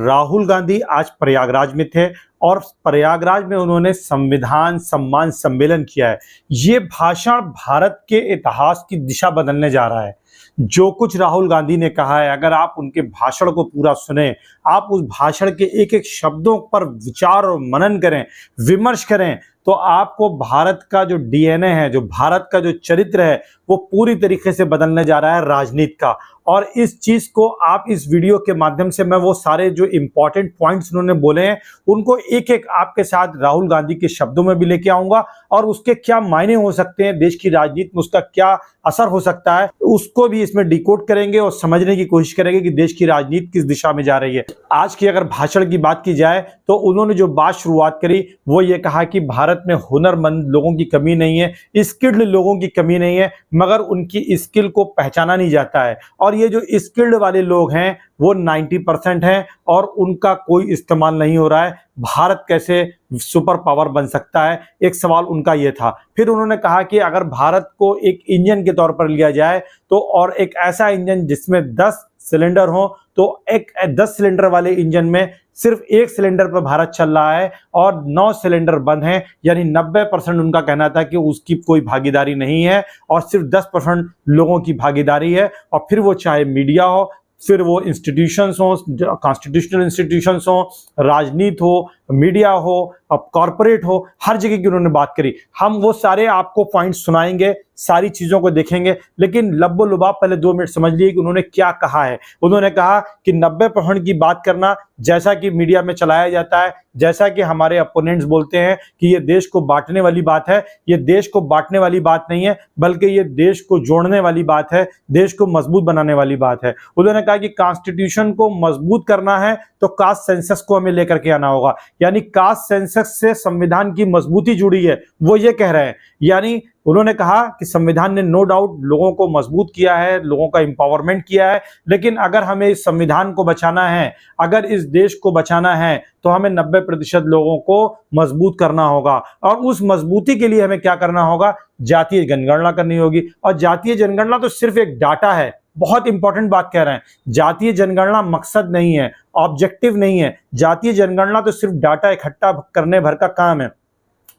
राहुल गांधी आज प्रयागराज में थे और प्रयागराज में उन्होंने संविधान सम्मान सम्मेलन किया है। ये भाषण भारत के इतिहास की दिशा बदलने जा रहा है। जो कुछ राहुल गांधी ने कहा है, अगर आप उनके भाषण को पूरा सुने, आप उस भाषण के एक एक शब्दों पर विचार और मनन करें, विमर्श करें, तो आपको भारत का जो डीएनए है, जो भारत का जो चरित्र है, वो पूरी तरीके से बदलने जा रहा है राजनीति का। और इस चीज को आप इस वीडियो के माध्यम से मैं वो सारे जो इंपॉर्टेंट पॉइंट्स उन्होंने बोले हैं उनको एक एक आपके साथ राहुल गांधी के शब्दों में भी लेके आऊंगा और उसके क्या मायने हो सकते हैं, देश की राजनीति में उसका क्या असर हो सकता है, उसको भी इसमें डिकोड करेंगे और समझने की कोशिश करेंगे कि देश की राजनीति किस दिशा में जा रही है। आज की अगर भाषण की बात की जाए तो उन्होंने जो बात शुरुआत करी वो ये कहा कि भारत में हुनरमंद लोगों की कमी नहीं है, स्किल्ड लोगों की कमी नहीं है, मगर उनकी स्किल को पहचाना नहीं जाता है। और ये जो स्किल्ड वाले लोग हैं वो 90% हैं और उनका कोई इस्तेमाल नहीं हो रहा है। भारत कैसे सुपर पावर बन सकता है, एक सवाल उनका ये था। फिर उन्होंने कहा कि अगर भारत को एक इंजन के तौर पर लिया जाए तो, और एक ऐसा इंजन जिसमें 10 सिलेंडर हो, तो एक 10 सिलेंडर वाले इंजन में सिर्फ एक सिलेंडर पर भारत चल रहा है और 9 सिलेंडर बंद हैं, यानी 90% उनका कहना था कि उसकी कोई भागीदारी नहीं है और सिर्फ 10% लोगों की भागीदारी है। और फिर वो चाहे मीडिया हो, फिर वो इंस्टीट्यूशंस हो, कॉन्स्टिट्यूशनल इंस्टीट्यूशंस हो, राजनीति हो, मीडिया हो, अब कॉरपोरेट हो, हर जगह की उन्होंने बात करी। हम वो सारे आपको पॉइंट्स सुनाएंगे, सारी चीजों को देखेंगे, लेकिन लब्बो लुबाब पहले 2 मिनट समझ लिए कि उन्होंने क्या कहा है। उन्होंने कहा कि 90% की बात करना, जैसा कि मीडिया में चलाया जाता है, जैसा कि हमारे अपोनेंट्स बोलते हैं कि ये देश को बांटने वाली बात है, ये देश को बांटने वाली बात नहीं है, बल्कि ये देश को जोड़ने वाली बात है, देश को मजबूत बनाने वाली बात है। उन्होंने कहा कि कॉन्स्टिट्यूशन को मजबूत करना है तो कास्ट सेंसस को हमें लेकर के आना होगा, यानी कास्ट सेंसस से संविधान की मजबूती जुड़ी है, वो ये कह रहे हैं। यानी उन्होंने कहा कि संविधान ने नो डाउट लोगों को मजबूत किया है, लोगों का एम्पावरमेंट किया है, लेकिन अगर हमें इस संविधान को बचाना है, अगर इस देश को बचाना है, तो हमें 90% लोगों को मजबूत करना होगा। और उस मजबूती के लिए हमें क्या करना होगा? जातीय जनगणना करनी होगी। और जातीय जनगणना तो सिर्फ एक डाटा है, बहुत इंपॉर्टेंट बात कह रहे हैं। जातीय जनगणना मकसद नहीं है, ऑब्जेक्टिव नहीं है। जातीय जनगणना तो सिर्फ डाटा इकट्ठा करने भर का काम है।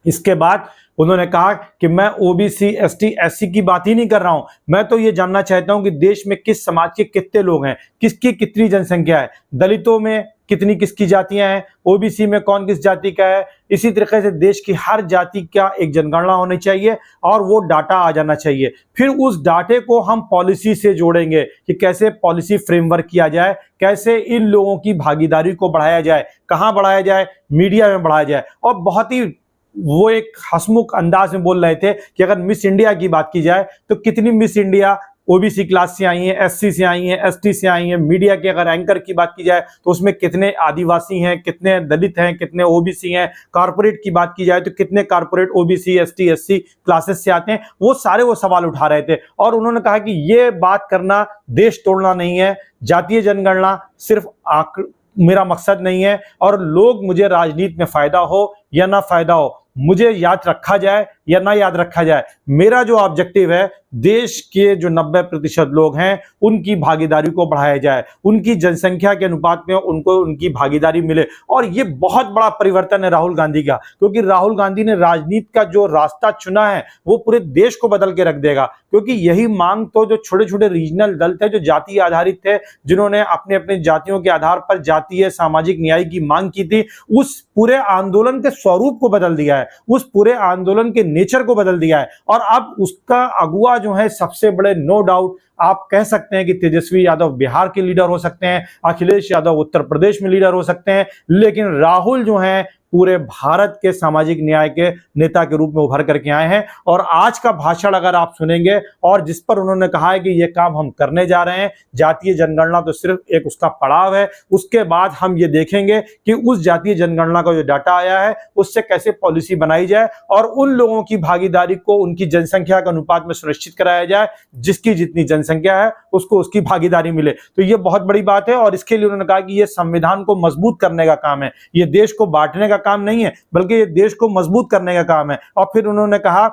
इसके बाद उन्होंने कहा कि मैं ओबीसी, एसटी, एससी की बात ही नहीं कर रहा हूं, मैं तो ये जानना चाहता हूं कि देश में किस समाज के कितने लोग हैं, किसकी कितनी जनसंख्या है, दलितों में कितनी किसकी जातियां हैं, ओबीसी में कौन किस जाति का है। इसी तरीके से देश की हर जाति का एक जनगणना होनी चाहिए और वो डाटा आ जाना चाहिए। फिर उस डाटे को हम पॉलिसी से जोड़ेंगे कि कैसे पॉलिसी फ्रेमवर्क किया जाए, कैसे इन लोगों की भागीदारी को बढ़ाया जाए, कहां बढ़ाया जाए, मीडिया में बढ़ाया जाए। और बहुत ही वो एक हंसमुख अंदाज में बोल रहे थे कि अगर मिस इंडिया की बात की जाए तो कितनी मिस इंडिया ओबीसी क्लास से आई हैं, एससी से आई हैं, एसटी से आई हैं। मीडिया के अगर एंकर की बात की जाए तो उसमें कितने आदिवासी हैं, कितने दलित हैं, कितने ओबीसी हैं। कॉर्पोरेट की बात की जाए तो कितने corporate OBC, ST, SC classes से आते हैं। वो सारे वो सवाल उठा रहे थे और उन्होंने कहा कि ये बात करना देश तोड़ना नहीं है, जातीय जनगणना सिर्फ मेरा मकसद नहीं है। और लोग मुझे राजनीति में फायदा हो या ना फायदा हो, मुझे याद रखा जाए या ना याद रखा जाए, मेरा जो ऑब्जेक्टिव है देश के जो 90% लोग हैं उनकी भागीदारी को बढ़ाया जाए, उनकी जनसंख्या के अनुपात में उनको उनकी भागीदारी मिले। और ये बहुत बड़ा परिवर्तन है राहुल गांधी का, क्योंकि राहुल गांधी ने राजनीति का जो रास्ता चुना है वो पूरे देश को बदल के रख देगा। क्योंकि यही मांग तो जो छोटे छोटे रीजनल दल थे, जो जाति आधारित थे, जिन्होंने अपने अपने जातियों के आधार पर जातीय सामाजिक न्याय की मांग की थी, उस पूरे आंदोलन के स्वरूप को बदल दिया है, उस पूरे आंदोलन के नेचर को बदल दिया है। और अब उसका अगुवा जो है सबसे बड़े, नो डाउट आप कह सकते हैं कि तेजस्वी यादव बिहार के लीडर हो सकते हैं, अखिलेश यादव उत्तर प्रदेश में लीडर हो सकते हैं, लेकिन राहुल जो हैं पूरे भारत के सामाजिक न्याय के नेता के रूप में उभर करके आए हैं। और आज का भाषण अगर आप सुनेंगे और जिस पर उन्होंने कहा है कि ये काम हम करने जा रहे हैं, जातीय जनगणना तो सिर्फ एक उसका पड़ाव है, उसके बाद हम ये देखेंगे कि उस जातीय जनगणना का जो डाटा आया है उससे कैसे पॉलिसी बनाई जाए और उन लोगों की भागीदारी को उनकी जनसंख्या के अनुपात में सुनिश्चित कराया जाए, जिसकी जितनी जनसंख्या है उसको उसकी भागीदारी मिले। तो ये बहुत बड़ी बात है और इसके लिए उन्होंने कहा कि ये संविधान को मजबूत करने का काम है, ये देश को बांटने का काम नहीं है, बल्कि ये देश को मजबूत करने का काम है। और फिर उन्होंने कहा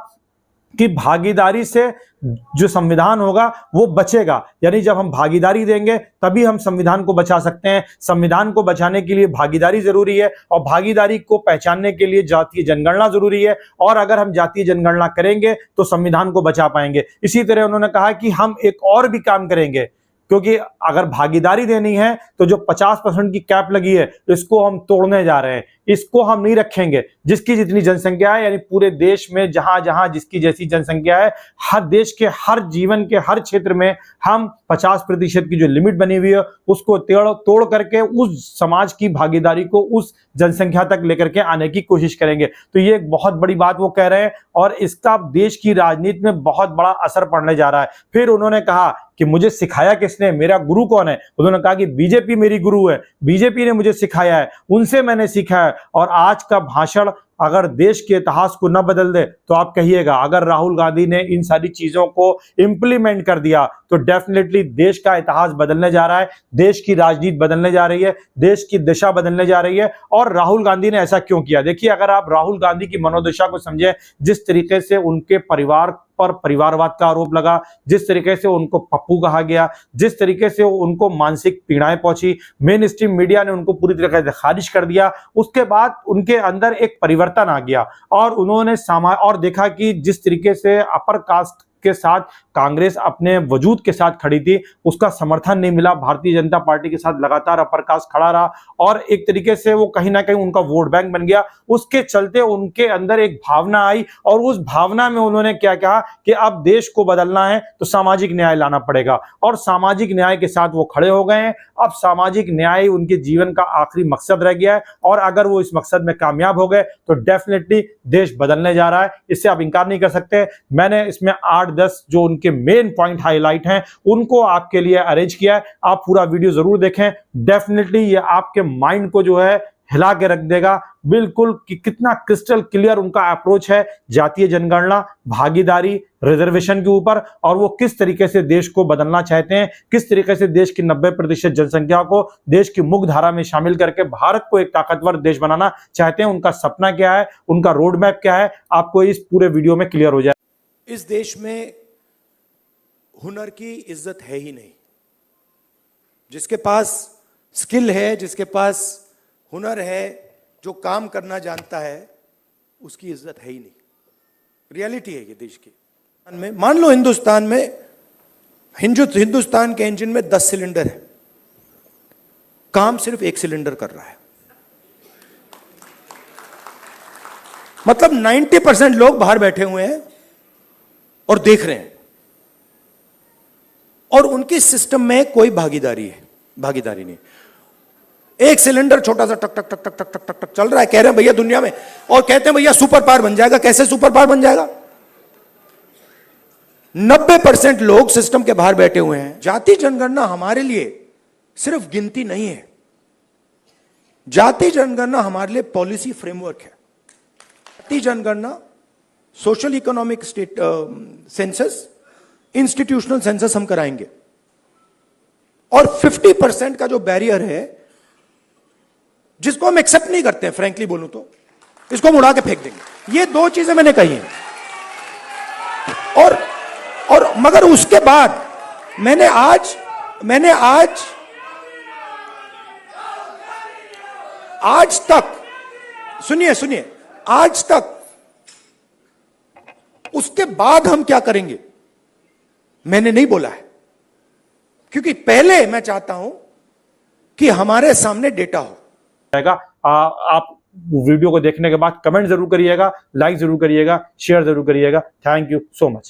कि भागीदारी से जो संविधान होगा वो बचेगा, यानी जब हम भागीदारी देंगे तभी हम संविधान को बचा सकते हैं। संविधान को बचाने के लिए भागीदारी जरूरी है और भागीदारी को पहचानने के लिए जातीय जनगणना जरूरी है, और अगर हम जातीय जनगणना करेंगे तो संविधान को बचा पाएंगे। इसी तरह उन्होंने कहा कि हम एक और भी काम करेंगे, क्योंकि अगर भागीदारी देनी है तो जो 50% की कैप लगी है इसको हम तोड़ने जा रहे हैं, इसको हम नहीं रखेंगे। जिसकी जितनी जनसंख्या है, यानी पूरे देश में जहां जहां जिसकी जैसी जनसंख्या है, हर देश के हर जीवन के हर क्षेत्र में हम 50% की जो लिमिट बनी हुई है उसको तोड़ करके उस समाज की भागीदारी को उस जनसंख्या तक लेकर के आने की कोशिश करेंगे। तो ये एक बहुत बड़ी बात वो कह रहे हैं और इसका देश की राजनीति में बहुत बड़ा असर पड़ने जा रहा है। फिर उन्होंने कहा कि मुझे सिखाया किसने, मेरा गुरु कौन है? उन्होंने कहा कि बीजेपी मेरी गुरु है, बीजेपी ने मुझे सिखाया है, उनसे मैंने सीखा है। और आज का भाषण अगर देश के इतिहास को न बदल दे तो आप कहिएगा। अगर राहुल गांधी ने इन सारी चीजों को इंप्लीमेंट कर दिया तो डेफिनेटली देश का इतिहास बदलने जा रहा है, देश की राजनीति बदलने जा रही है, देश की दिशा बदलने जा रही है। और राहुल गांधी ने ऐसा क्यों किया? देखिए, अगर आप राहुल गांधी की मनोदशा को समझें, जिस तरीके से उनके परिवार पर परिवारवाद का आरोप लगा, जिस तरीके से उनको पप्पू कहा गया, जिस तरीके से उनको मानसिक पीड़ाएं पहुंची, मेन स्ट्रीम मीडिया ने उनको पूरी तरीके से खारिज कर दिया, उसके बाद उनके अंदर एक परिवर्तन आ गया और उन्होंने और देखा कि जिस तरीके से अपर कास्ट के साथ कांग्रेस अपने वजूद के साथ खड़ी थी, उसका समर्थन नहीं मिला। भारतीय जनता पार्टी के साथ लगातार अपर कास्ट खड़ा रहा और एक तरीके से वो कहीं ना कहीं उनका वोट बैंक बन गया। उसके चलते उनके अंदर एक भावना आई और उस भावना में उन्होंने क्या कहा कि अब देश को बदलना है तो सामाजिक न्याय लाना पड़ेगा, और सामाजिक न्याय के साथ वो खड़े हो गए हैं। अब सामाजिक न्याय उनके जीवन का आखिरी मकसद रह गया है और अगर वो इस मकसद में कामयाब हो गए तो डेफिनेटली देश बदलने जा रहा है, इससे आप इंकार नहीं कर सकते। मैंने इसमें 8-10 जो उनके मेन पॉइंट हाईलाइट हैं उनको आपके लिए अरेंज किया है, आप पूरा वीडियो जरूर देखें। डेफिनेटली ये आपके माइंड को जो है हिला के रख देगा बिल्कुल कि कितना क्रिस्टल क्लियर उनका अप्रोच है जातीय जनगणना, भागीदारी, रिजर्वेशन के ऊपर, और वो किस तरीके से देश को बदलना चाहते हैं, किस तरीके से देश की 90% जनसंख्या को देश की मुख्य धारा में शामिल करके भारत को एक ताकतवर देश बनाना चाहते हैं। उनका सपना क्या है, उनका रोड मैप क्या है, आपको इस पूरे वीडियो में क्लियर हो जाए। इस देश में हुनर की इज्जत है ही नहीं। जिसके पास स्किल है, जिसके पास हुनर है, जो काम करना जानता है, उसकी इज्जत है ही नहीं। रियलिटी है ये देश की। मान लो हिंदुस्तान के इंजन में 10 सिलेंडर है, काम सिर्फ 1 सिलेंडर कर रहा है। मतलब 90% लोग बाहर बैठे हुए हैं और देख रहे हैं और उनकी सिस्टम में कोई भागीदारी नहीं। 1 सिलेंडर छोटा सा टक टक टक टक टक टक टक टक चल रहा है। कह रहे हैं भैया दुनिया में, और कहते हैं भैया सुपर पावर बन जाएगा। कैसे सुपर पावर बन जाएगा? 90% लोग सिस्टम के बाहर बैठे हुए हैं। जाति जनगणना हमारे लिए सिर्फ गिनती नहीं है, जाति जनगणना हमारे लिए पॉलिसी फ्रेमवर्क है। जाति जनगणना, social economic state census, institutional census हम कराएंगे, और 50% का जो बैरियर है जिसको हम एक्सेप्ट नहीं करते हैं, फ्रैंकली बोलूं तो इसको हम उड़ा के फेंक देंगे। ये 2 चीजें मैंने कही हैं। और मगर उसके बाद मैंने आज तक सुनिए आज तक उसके बाद हम क्या करेंगे मैंने नहीं बोला है, क्योंकि पहले मैं चाहता हूं कि हमारे सामने डेटा हो। आप वीडियो को देखने के बाद कमेंट जरूर करिएगा, लाइक जरूर करिएगा, शेयर जरूर करिएगा। Thank you so much.